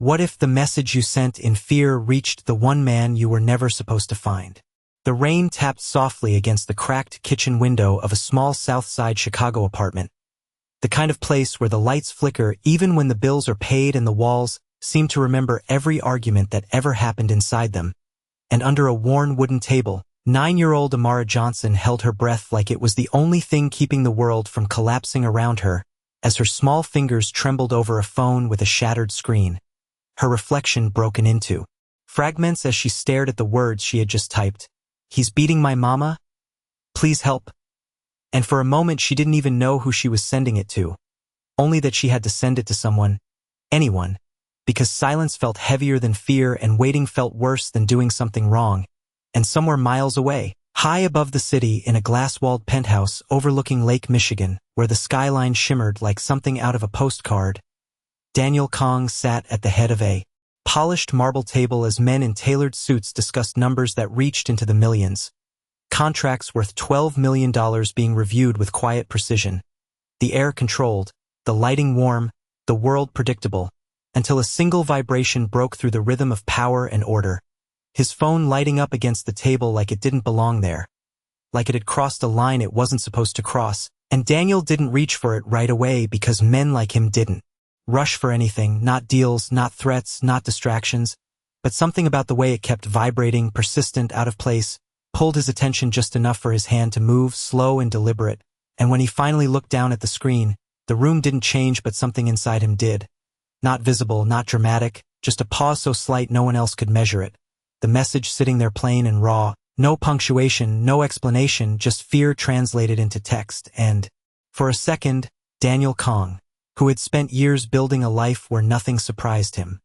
What if the message you sent in fear reached the one man you were never supposed to find? The rain tapped softly against the cracked kitchen window of a small South Side Chicago apartment, the kind of place where the lights flicker even when the bills are paid and the walls seem to remember every argument that ever happened inside them. And under a worn wooden table, 9-year-old Amara Johnson held her breath like it was the only thing keeping the world from collapsing around her as her small fingers trembled over a phone with a shattered screen, her reflection broken into fragments as she stared at the words she had just typed. "He's beating my mama? Please help." And for a moment she didn't even know who she was sending it to, only that she had to send it to someone, anyone, because silence felt heavier than fear and waiting felt worse than doing something wrong. And somewhere miles away, high above the city in a glass-walled penthouse overlooking Lake Michigan, where the skyline shimmered like something out of a postcard, Daniel Kong sat at the head of a polished marble table as men in tailored suits discussed numbers that reached into the millions. Contracts worth $12 million being reviewed with quiet precision. The air controlled, the lighting warm, the world predictable, until a single vibration broke through the rhythm of power and order. His phone lighting up against the table like it didn't belong there, like it had crossed a line it wasn't supposed to cross, and Daniel didn't reach for it right away because men like him didn't rush for anything, not deals, not threats, not distractions, but something about the way it kept vibrating, persistent, out of place, pulled his attention just enough for his hand to move, slow and deliberate, and when he finally looked down at the screen, the room didn't change but something inside him did. Not visible, not dramatic, just a pause so slight no one else could measure it. The message sitting there plain and raw, no punctuation, no explanation, just fear translated into text, and, for a second, Daniel Kong, who had spent years building a life where nothing surprised him,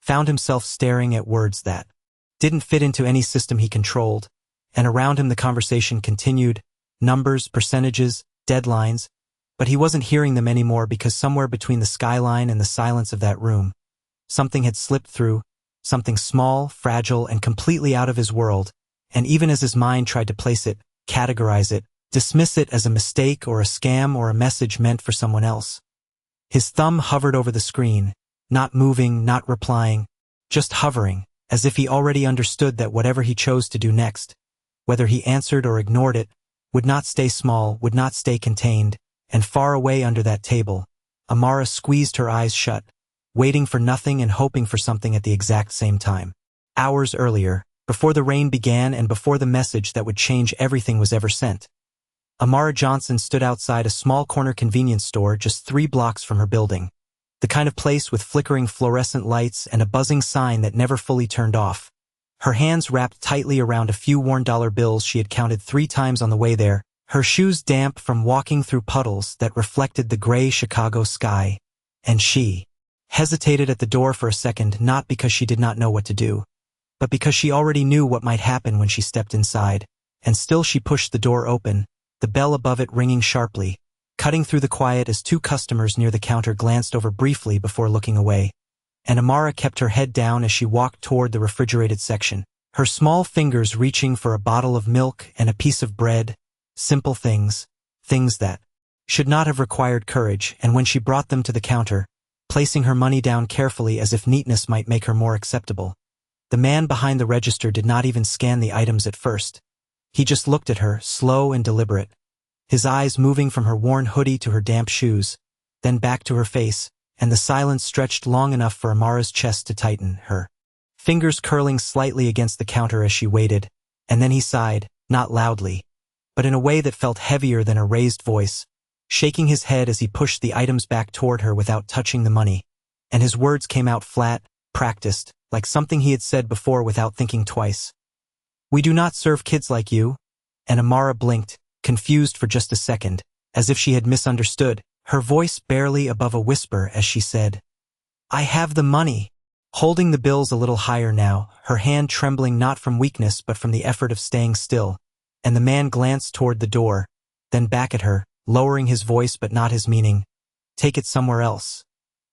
found himself staring at words that didn't fit into any system he controlled, and around him the conversation continued, numbers, percentages, deadlines, but he wasn't hearing them anymore because somewhere between the skyline and the silence of that room, something had slipped through, something small, fragile, and completely out of his world, and even as his mind tried to place it, categorize it, dismiss it as a mistake or a scam or a message meant for someone else, his thumb hovered over the screen, not moving, not replying, just hovering, as if he already understood that whatever he chose to do next, whether he answered or ignored it, would not stay small, would not stay contained, and far away under that table, Amara squeezed her eyes shut, waiting for nothing and hoping for something at the exact same time. Hours earlier, before the rain began and before the message that would change everything was ever sent, Amara Johnson stood outside a small corner convenience store just 3 blocks from her building, the kind of place with flickering fluorescent lights and a buzzing sign that never fully turned off. Her hands wrapped tightly around a few worn dollar bills she had counted 3 times on the way there, her shoes damp from walking through puddles that reflected the gray Chicago sky, and she hesitated at the door for a second, not because she did not know what to do, but because she already knew what might happen when she stepped inside, and still she pushed the door open, the bell above it ringing sharply, cutting through the quiet as 2 customers near the counter glanced over briefly before looking away. And Amara kept her head down as she walked toward the refrigerated section, her small fingers reaching for a bottle of milk and a piece of bread, simple things, things that should not have required courage, and when she brought them to the counter, placing her money down carefully as if neatness might make her more acceptable, the man behind the register did not even scan the items at first. He just looked at her, slow and deliberate, his eyes moving from her worn hoodie to her damp shoes, then back to her face, and the silence stretched long enough for Amara's chest to tighten, her fingers curling slightly against the counter as she waited, and then he sighed, not loudly, but in a way that felt heavier than a raised voice, shaking his head as he pushed the items back toward her without touching the money, and his words came out flat, practiced, like something he had said before without thinking twice. "We do not serve kids like you," and Amara blinked, confused for just a second, as if she had misunderstood, her voice barely above a whisper as she said, "I have the money," holding the bills a little higher now, her hand trembling not from weakness but from the effort of staying still, and the man glanced toward the door, then back at her, lowering his voice but not his meaning, "Take it somewhere else."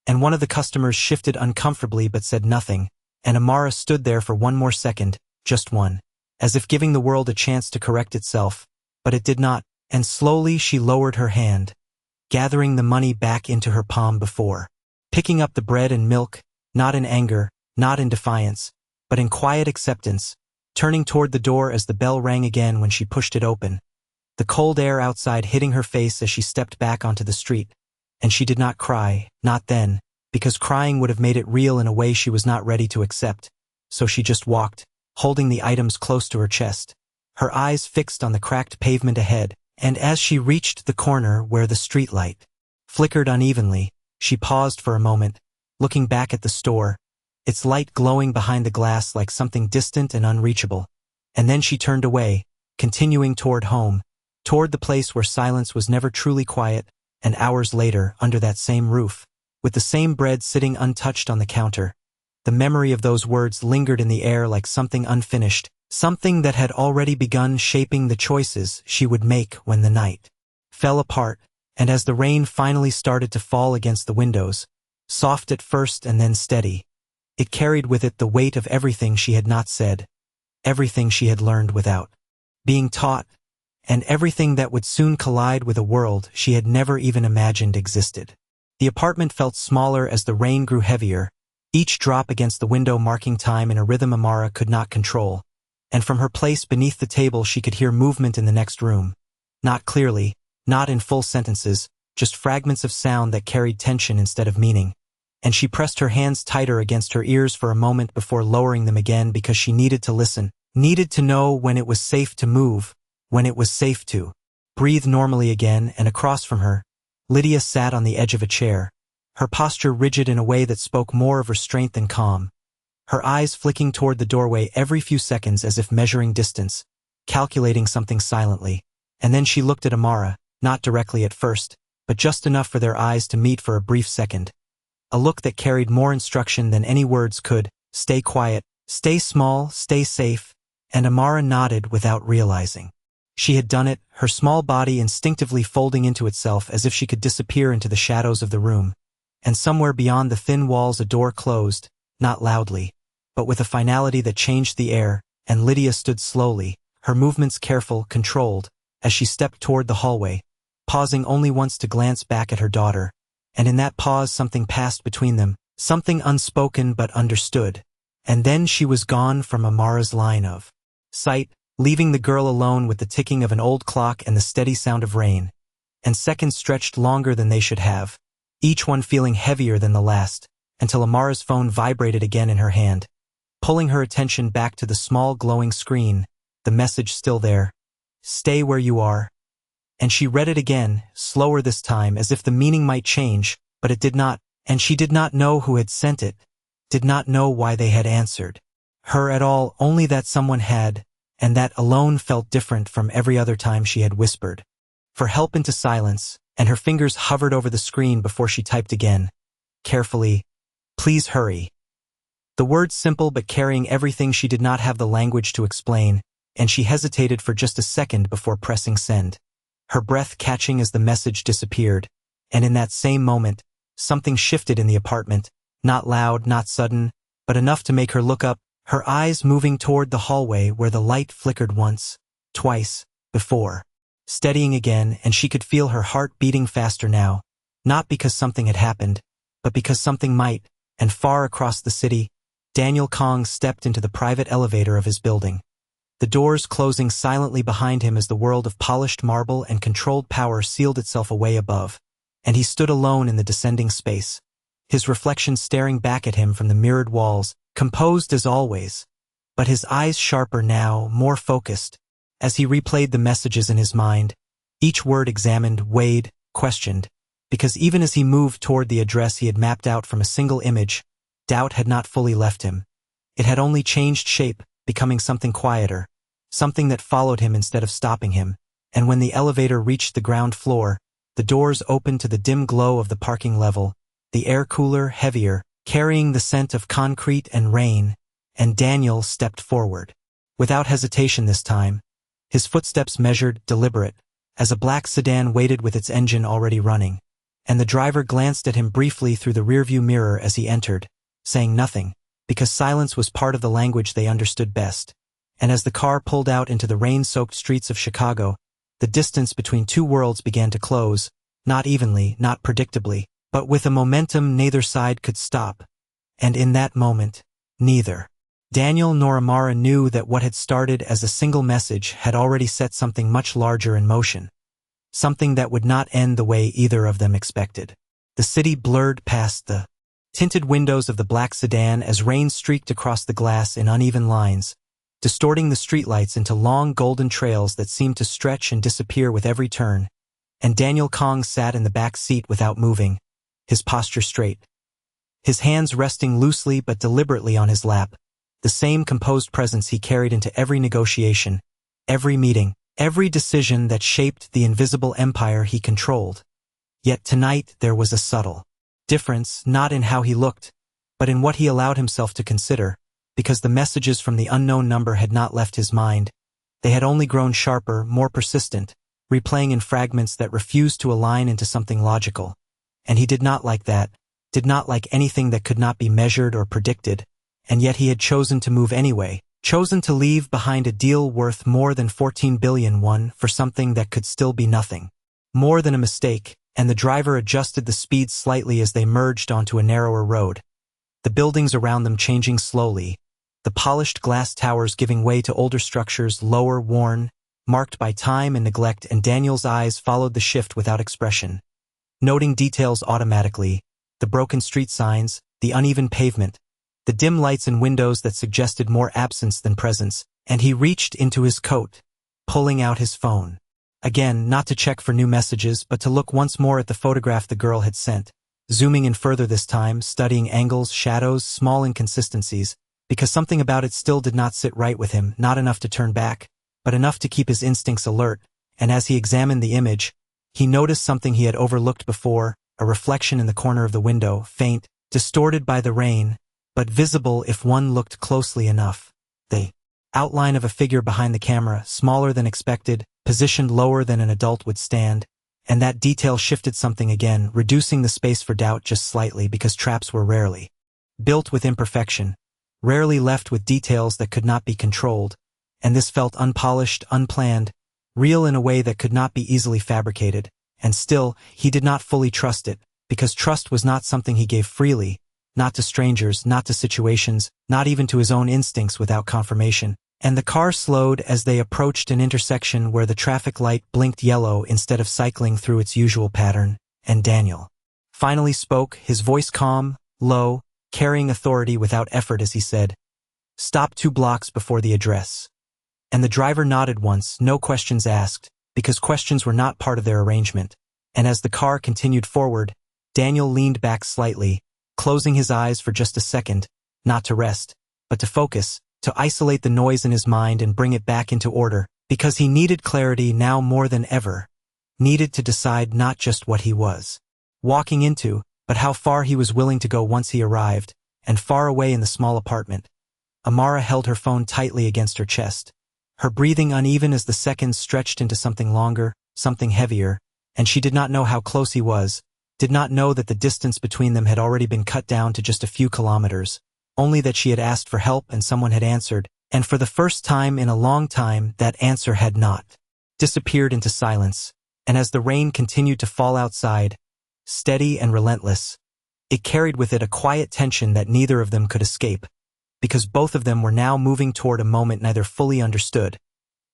And one of the customers shifted uncomfortably but said nothing, and Amara stood there for one more second, just one, as if giving the world a chance to correct itself, but it did not, and slowly she lowered her hand, gathering the money back into her palm before picking up the bread and milk, not in anger, not in defiance, but in quiet acceptance, turning toward the door as the bell rang again when she pushed it open. The cold air outside hitting her face as she stepped back onto the street. And she did not cry, not then, because crying would have made it real in a way she was not ready to accept. So she just walked, holding the items close to her chest, her eyes fixed on the cracked pavement ahead, and as she reached the corner where the streetlight flickered unevenly, she paused for a moment, looking back at the store, its light glowing behind the glass like something distant and unreachable. And then she turned away, continuing toward home, toward the place where silence was never truly quiet, and hours later, under that same roof, with the same bread sitting untouched on the counter, the memory of those words lingered in the air like something unfinished, something that had already begun shaping the choices she would make when the night fell apart, and as the rain finally started to fall against the windows, soft at first and then steady, it carried with it the weight of everything she had not said, everything she had learned without being taught, and everything that would soon collide with a world she had never even imagined existed. The apartment felt smaller as the rain grew heavier, each drop against the window marking time in a rhythm Amara could not control, and from her place beneath the table she could hear movement in the next room. Not clearly, not in full sentences, just fragments of sound that carried tension instead of meaning. And she pressed her hands tighter against her ears for a moment before lowering them again because she needed to listen, needed to know when it was safe to move, when it was safe to breathe normally again. And across from her, Lydia sat on the edge of a chair, her posture rigid in a way that spoke more of restraint than calm, her eyes flicking toward the doorway every few seconds as if measuring distance, calculating something silently. And then she looked at Amara, not directly at first, but just enough for their eyes to meet for a brief second. A look that carried more instruction than any words could: stay quiet, stay small, stay safe. And Amara nodded without realizing. She had done it, her small body instinctively folding into itself as if she could disappear into the shadows of the room. And somewhere beyond the thin walls a door closed, not loudly, but with a finality that changed the air, and Lydia stood slowly, her movements careful, controlled, as she stepped toward the hallway, pausing only once to glance back at her daughter. And in that pause something passed between them, something unspoken but understood. And then she was gone from Amara's line of sight, leaving the girl alone with the ticking of an old clock and the steady sound of rain. And seconds stretched longer than they should have, each one feeling heavier than the last, until Amara's phone vibrated again in her hand, pulling her attention back to the small glowing screen, the message still there: stay where you are. And she read it again, slower this time, as if the meaning might change, but it did not, and she did not know who had sent it, did not know why they had answered her at all, only that someone had, and that alone felt different from every other time she had whispered for help into silence, and her fingers hovered over the screen before she typed again, carefully, please hurry. The words simple but carrying everything she did not have the language to explain, and she hesitated for just a second before pressing send, her breath catching as the message disappeared. And in that same moment, something shifted in the apartment, not loud, not sudden, but enough to make her look up, her eyes moving toward the hallway where the light flickered once, twice, before, steadying again, and she could feel her heart beating faster now, not because something had happened, but because something might. And far across the city, Daniel Kong stepped into the private elevator of his building, the doors closing silently behind him as the world of polished marble and controlled power sealed itself away above, and he stood alone in the descending space, his reflection staring back at him from the mirrored walls, composed as always, but his eyes sharper now, more focused, as he replayed the messages in his mind, each word examined, weighed, questioned, because even as he moved toward the address he had mapped out from a single image, doubt had not fully left him. It had only changed shape, becoming something quieter, something that followed him instead of stopping him. And when the elevator reached the ground floor, the doors opened to the dim glow of the parking level, the air cooler, heavier, carrying the scent of concrete and rain, and Daniel stepped forward. Without hesitation this time, his footsteps measured, deliberate, as a black sedan waited with its engine already running, and the driver glanced at him briefly through the rearview mirror as he entered, saying nothing, because silence was part of the language they understood best. And as the car pulled out into the rain-soaked streets of Chicago, the distance between two worlds began to close, not evenly, not predictably, but with a momentum neither side could stop. And in that moment, neither Daniel nor Amara knew that what had started as a single message had already set something much larger in motion. Something that would not end the way either of them expected. The city blurred past the tinted windows of the black sedan as rain streaked across the glass in uneven lines, distorting the streetlights into long golden trails that seemed to stretch and disappear with every turn, and Daniel Kong sat in the back seat without moving, his posture straight, his hands resting loosely but deliberately on his lap, the same composed presence he carried into every negotiation, every meeting, every decision that shaped the invisible empire he controlled. Yet tonight there was a subtle difference, not in how he looked, but in what he allowed himself to consider, because the messages from the unknown number had not left his mind. They had only grown sharper, more persistent, replaying in fragments that refused to align into something logical. And he did not like that, did not like anything that could not be measured or predicted, and yet he had chosen to move anyway, chosen to leave behind a deal worth more than 14 billion won for something that could still be nothing. More than a mistake, and the driver adjusted the speed slightly as they merged onto a narrower road. The buildings around them changing slowly, the polished glass towers giving way to older structures, lower, worn, marked by time and neglect, and Daniel's eyes followed the shift without expression. Noting details automatically, the broken street signs, the uneven pavement, the dim lights and windows that suggested more absence than presence, and he reached into his coat, pulling out his phone. Again, not to check for new messages, but to look once more at the photograph the girl had sent, zooming in further this time, studying angles, shadows, small inconsistencies, because something about it still did not sit right with him, not enough to turn back, but enough to keep his instincts alert, and as he examined the image, he noticed something he had overlooked before, a reflection in the corner of the window, faint, distorted by the rain, but visible if one looked closely enough. The outline of a figure behind the camera, smaller than expected, positioned lower than an adult would stand, and that detail shifted something again, reducing the space for doubt just slightly because traps were rarely built with imperfection, rarely left with details that could not be controlled, and this felt unpolished, unplanned, real in a way that could not be easily fabricated, and still, he did not fully trust it, because trust was not something he gave freely, not to strangers, not to situations, not even to his own instincts without confirmation. And the car slowed as they approached an intersection where the traffic light blinked yellow instead of cycling through its usual pattern, and Daniel finally spoke, his voice calm, low, carrying authority without effort as he said, "Stop 2 blocks before the address." And the driver nodded once, no questions asked, because questions were not part of their arrangement, and as the car continued forward, Daniel leaned back slightly, closing his eyes for just a second, not to rest, but to focus, to isolate the noise in his mind and bring it back into order, because he needed clarity now more than ever, needed to decide not just what he was walking into, but how far he was willing to go once he arrived, and far away in the small apartment. Amara held her phone tightly against her chest, her breathing uneven as the seconds stretched into something longer, something heavier, and she did not know how close he was, did not know that the distance between them had already been cut down to just a few kilometers, only that she had asked for help and someone had answered, and for the first time in a long time that answer had not disappeared into silence, and as the rain continued to fall outside, steady and relentless, it carried with it a quiet tension that neither of them could escape, because both of them were now moving toward a moment neither fully understood,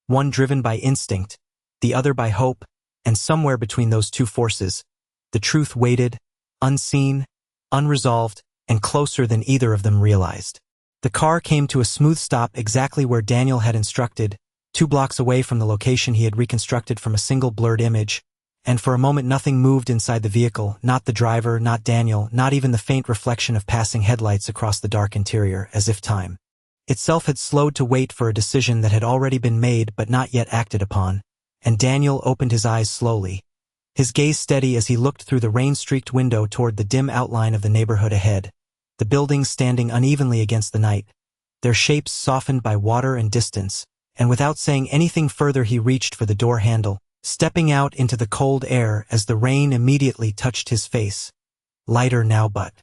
one driven by instinct, the other by hope, and somewhere between those two forces, the truth waited, unseen, unresolved, and closer than either of them realized. The car came to a smooth stop exactly where Daniel had instructed, 2 blocks away from the location he had reconstructed from a single blurred image, and for a moment nothing moved inside the vehicle, not the driver, not Daniel, not even the faint reflection of passing headlights across the dark interior, as if time itself had slowed to wait for a decision that had already been made but not yet acted upon, and Daniel opened his eyes slowly, his gaze steady as he looked through the rain-streaked window toward the dim outline of the neighborhood ahead, the buildings standing unevenly against the night, their shapes softened by water and distance, and without saying anything further he reached for the door handle, stepping out into the cold air as the rain immediately touched his face, lighter now but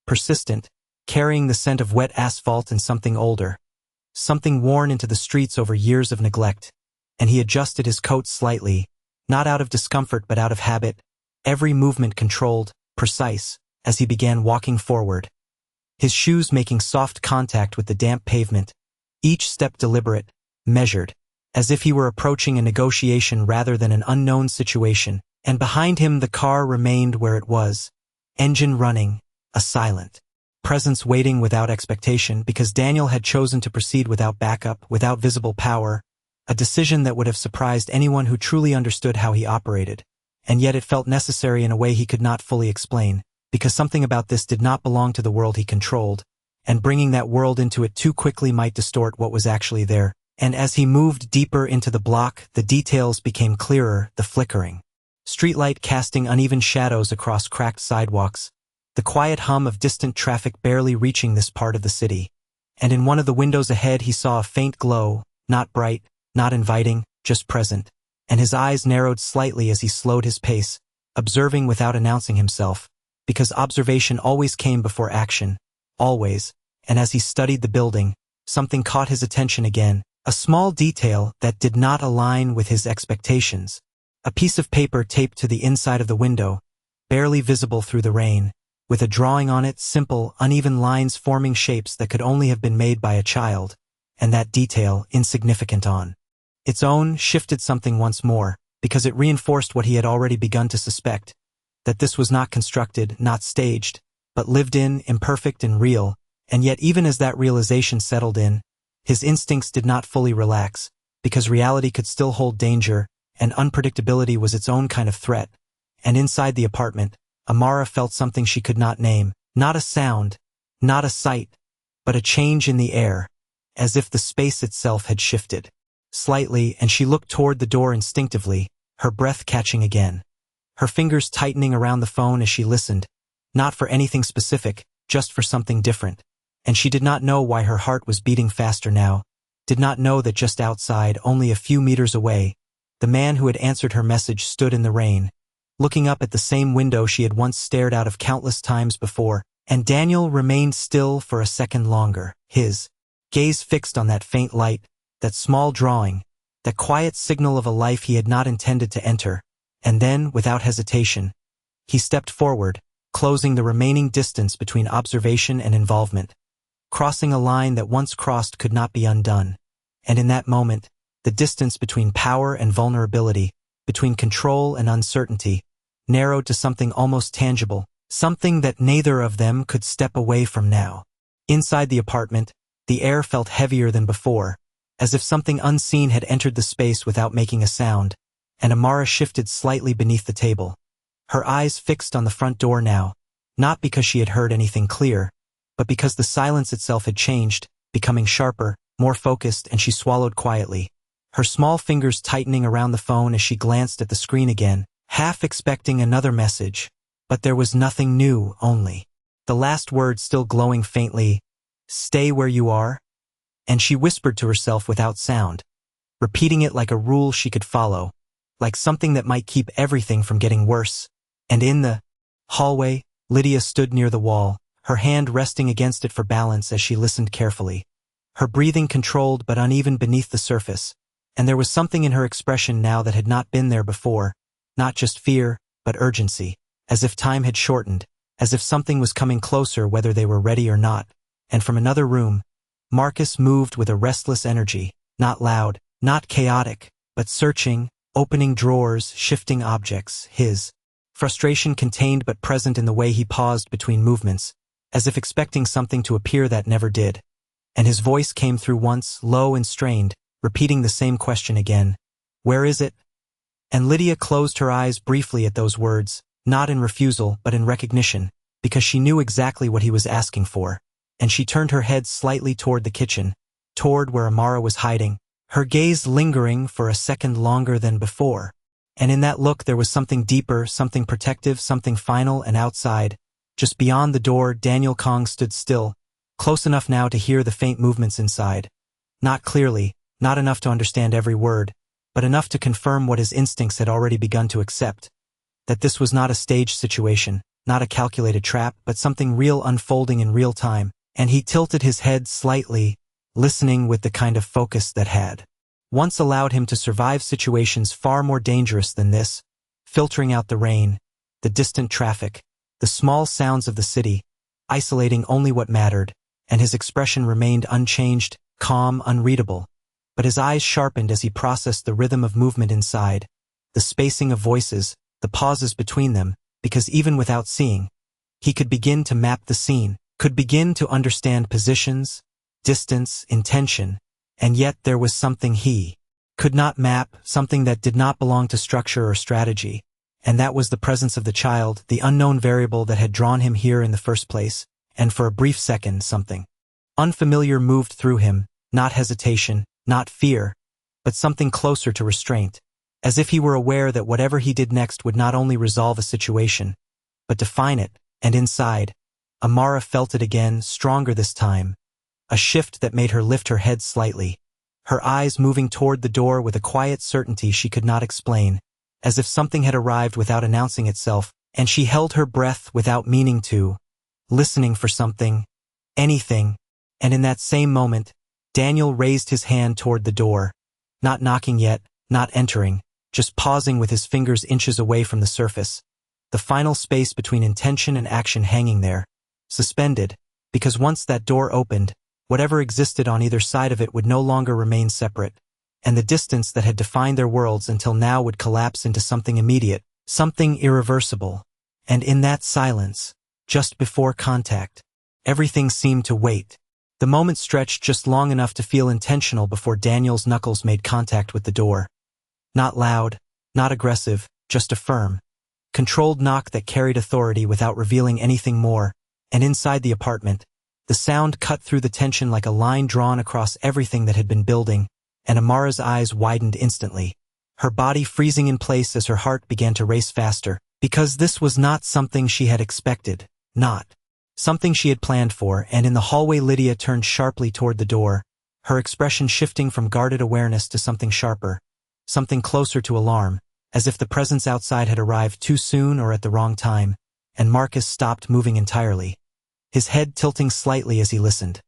persistent, carrying the scent of wet asphalt and something older, something worn into the streets over years of neglect, and he adjusted his coat slightly, not out of discomfort but out of habit, every movement controlled, precise, as he began walking forward. his shoes making soft contact with the damp pavement, each step deliberate, measured, as if he were approaching a negotiation rather than an unknown situation, and behind him the car remained where it was, engine running, a silent presence waiting without expectation because Daniel had chosen to proceed without backup, without visible power, a decision that would have surprised anyone who truly understood how he operated, and yet it felt necessary in a way he could not fully explain, because something about this did not belong to the world he controlled, and bringing that world into it too quickly might distort what was actually there. And as he moved deeper into the block, the details became clearer, the flickering streetlight casting uneven shadows across cracked sidewalks, the quiet hum of distant traffic barely reaching this part of the city. And in one of the windows ahead he saw a faint glow, not bright, not inviting, just present, and his eyes narrowed slightly as he slowed his pace, observing without announcing himself, because observation always came before action, always, and as he studied the building, something caught his attention again, a small detail that did not align with his expectations. A piece of paper taped to the inside of the window, barely visible through the rain, with a drawing on it, simple, uneven lines forming shapes that could only have been made by a child, and that detail, insignificant on its own, shifted something once more, because it reinforced what he had already begun to suspect, that this was not constructed, not staged, but lived in, imperfect and real, and yet even as that realization settled in, his instincts did not fully relax, because reality could still hold danger, and unpredictability was its own kind of threat. And inside the apartment, Amara felt something she could not name, not a sound, not a sight, but a change in the air, as if the space itself had shifted slightly, and she looked toward the door instinctively, her breath catching again, her fingers tightening around the phone as she listened, not for anything specific, just for something different. And she did not know why her heart was beating faster now, did not know that just outside, only a few meters away, the man who had answered her message stood in the rain, looking up at the same window she had once stared out of countless times before, and Daniel remained still for a second longer, his gaze fixed on that faint light, that small drawing, that quiet signal of a life he had not intended to enter, and then, without hesitation, he stepped forward, closing the remaining distance between observation and involvement, crossing a line that once crossed could not be undone. And in that moment, the distance between power and vulnerability, between control and uncertainty, narrowed to something almost tangible, something that neither of them could step away from now. Inside the apartment, the air felt heavier than before, as if something unseen had entered the space without making a sound, and Amara shifted slightly beneath the table, her eyes fixed on the front door now, not because she had heard anything clear, but because the silence itself had changed, becoming sharper, more focused, and she swallowed quietly, her small fingers tightening around the phone as she glanced at the screen again, half expecting another message. But there was nothing new, only the last word still glowing faintly, "Stay where you are," and she whispered to herself without sound, repeating it like a rule she could follow, like something that might keep everything from getting worse. And in the hallway, Lydia stood near the wall, her hand resting against it for balance as she listened carefully, her breathing controlled but uneven beneath the surface, and there was something in her expression now that had not been there before, not just fear, but urgency, as if time had shortened, as if something was coming closer whether they were ready or not. And from another room, Marcus moved with a restless energy, not loud, not chaotic, but searching, opening drawers, shifting objects, his frustration contained but present in the way he paused between movements, as if expecting something to appear that never did. And his voice came through once, low and strained, repeating the same question again. "Where is it?" And Lydia closed her eyes briefly at those words, not in refusal but in recognition, because she knew exactly what he was asking for, and she turned her head slightly toward the kitchen, toward where Amara was hiding, her gaze lingering for a second longer than before. And in that look there was something deeper, something protective, something final. And outside, just beyond the door, Daniel Kong stood still, close enough now to hear the faint movements inside. Not clearly, not enough to understand every word, but enough to confirm what his instincts had already begun to accept, that this was not a staged situation, not a calculated trap, but something real unfolding in real time. And he tilted his head slightly, listening with the kind of focus that had once allowed him to survive situations far more dangerous than this, filtering out the rain, the distant traffic, the small sounds of the city, isolating only what mattered, and his expression remained unchanged, calm, unreadable. But his eyes sharpened as he processed the rhythm of movement inside, the spacing of voices, the pauses between them, because even without seeing, he could begin to map the scene, could begin to understand positions, distance, intention, and yet there was something he could not map, something that did not belong to structure or strategy, and that was the presence of the child, the unknown variable that had drawn him here in the first place, and for a brief second something unfamiliar moved through him, not hesitation, not fear, but something closer to restraint, as if he were aware that whatever he did next would not only resolve a situation, but define it, and inside, Amara felt it again, stronger this time, a shift that made her lift her head slightly, her eyes moving toward the door with a quiet certainty she could not explain, as if something had arrived without announcing itself, and she held her breath without meaning to, listening for something, anything, and in that same moment, Daniel raised his hand toward the door, not knocking yet, not entering, just pausing with his fingers inches away from the surface, the final space between intention and action hanging there, suspended, because once that door opened, whatever existed on either side of it would no longer remain separate, and the distance that had defined their worlds until now would collapse into something immediate, something irreversible. And in that silence, just before contact, everything seemed to wait. The moment stretched just long enough to feel intentional before Daniel's knuckles made contact with the door. Not loud, not aggressive, just a firm, controlled knock that carried authority without revealing anything more, and inside the apartment, the sound cut through the tension like a line drawn across everything that had been building, and Amara's eyes widened instantly, her body freezing in place as her heart began to race faster, because this was not something she had expected, not something she had planned for, and in the hallway Lydia turned sharply toward the door, her expression shifting from guarded awareness to something sharper, something closer to alarm, as if the presence outside had arrived too soon or at the wrong time, and Marcus stopped moving entirely, his head tilting slightly as he listened,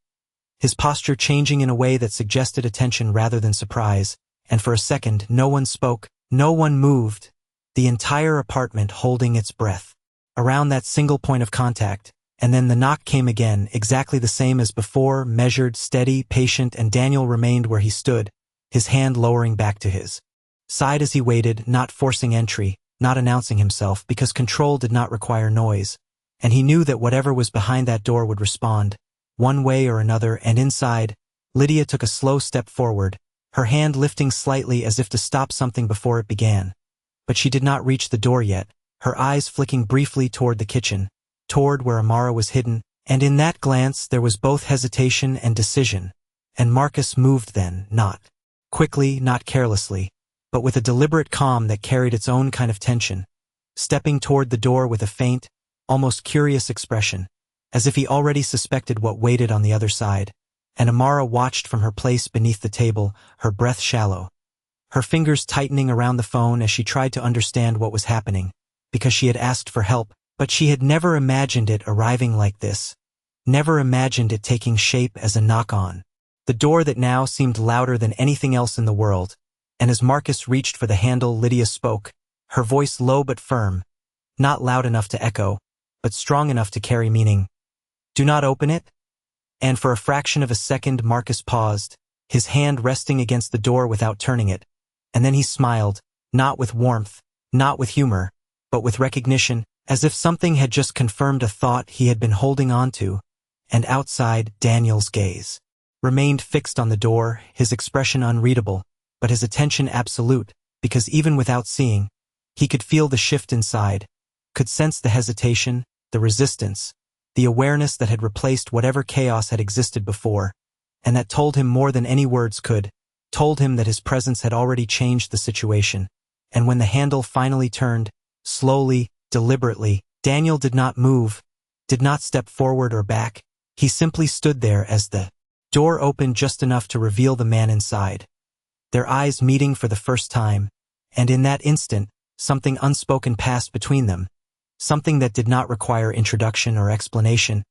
his posture changing in a way that suggested attention rather than surprise, and for a second no one spoke, no one moved, the entire apartment holding its breath, around that single point of contact, and then the knock came again, exactly the same as before, measured, steady, patient, and Daniel remained where he stood, his hand lowering back to his side as he waited, not forcing entry, not announcing himself, because control did not require noise, and he knew that whatever was behind that door would respond, one way or another, and inside, Lydia took a slow step forward, her hand lifting slightly as if to stop something before it began. But she did not reach the door yet, her eyes flicking briefly toward the kitchen, toward where Amara was hidden, and in that glance there was both hesitation and decision, and Marcus moved then, not quickly, not carelessly, but with a deliberate calm that carried its own kind of tension, stepping toward the door with a faint, almost curious expression, as if he already suspected what waited on the other side, and Amara watched from her place beneath the table, her breath shallow, her fingers tightening around the phone as she tried to understand what was happening, because she had asked for help, but she had never imagined it arriving like this, never imagined it taking shape as a knock-on. The door that now seemed louder than anything else in the world, and as Marcus reached for the handle, Lydia spoke, her voice low but firm, not loud enough to echo, but strong enough to carry meaning. "Do not open it?" And for a fraction of a second Marcus paused, his hand resting against the door without turning it, and then he smiled, not with warmth, not with humor, but with recognition, as if something had just confirmed a thought he had been holding on to, and outside, Daniel's gaze remained fixed on the door, his expression unreadable, but his attention absolute, because even without seeing, he could feel the shift inside, could sense the hesitation, the resistance, the awareness that had replaced whatever chaos had existed before, and that told him more than any words could, told him that his presence had already changed the situation, and when the handle finally turned, slowly, deliberately, Daniel did not move, did not step forward or back, he simply stood there as the door opened just enough to reveal the man inside, their eyes meeting for the first time, and in that instant, something unspoken passed between them, something that did not require introduction or explanation,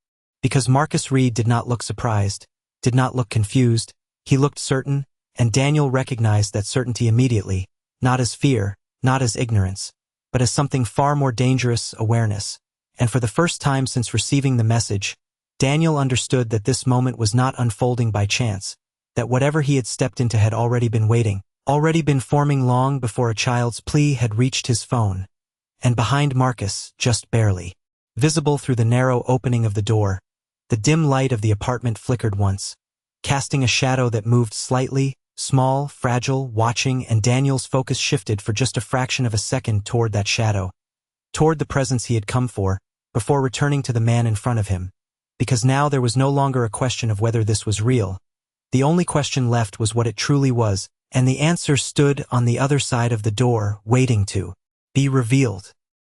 because Marcus Reed did not look surprised, did not look confused, he looked certain, and Daniel recognized that certainty immediately, not as fear, not as ignorance, but as something far more dangerous, awareness, and for the first time since receiving the message, Daniel understood that this moment was not unfolding by chance, that whatever he had stepped into had already been waiting, already been forming long before a child's plea had reached his phone. And behind Marcus, just barely visible through the narrow opening of the door, the dim light of the apartment flickered once, casting a shadow that moved slightly, small, fragile, watching, and Daniel's focus shifted for just a fraction of a second toward that shadow, toward the presence he had come for, before returning to the man in front of him. Because now there was no longer a question of whether this was real. The only question left was what it truly was, and the answer stood on the other side of the door, waiting to be revealed.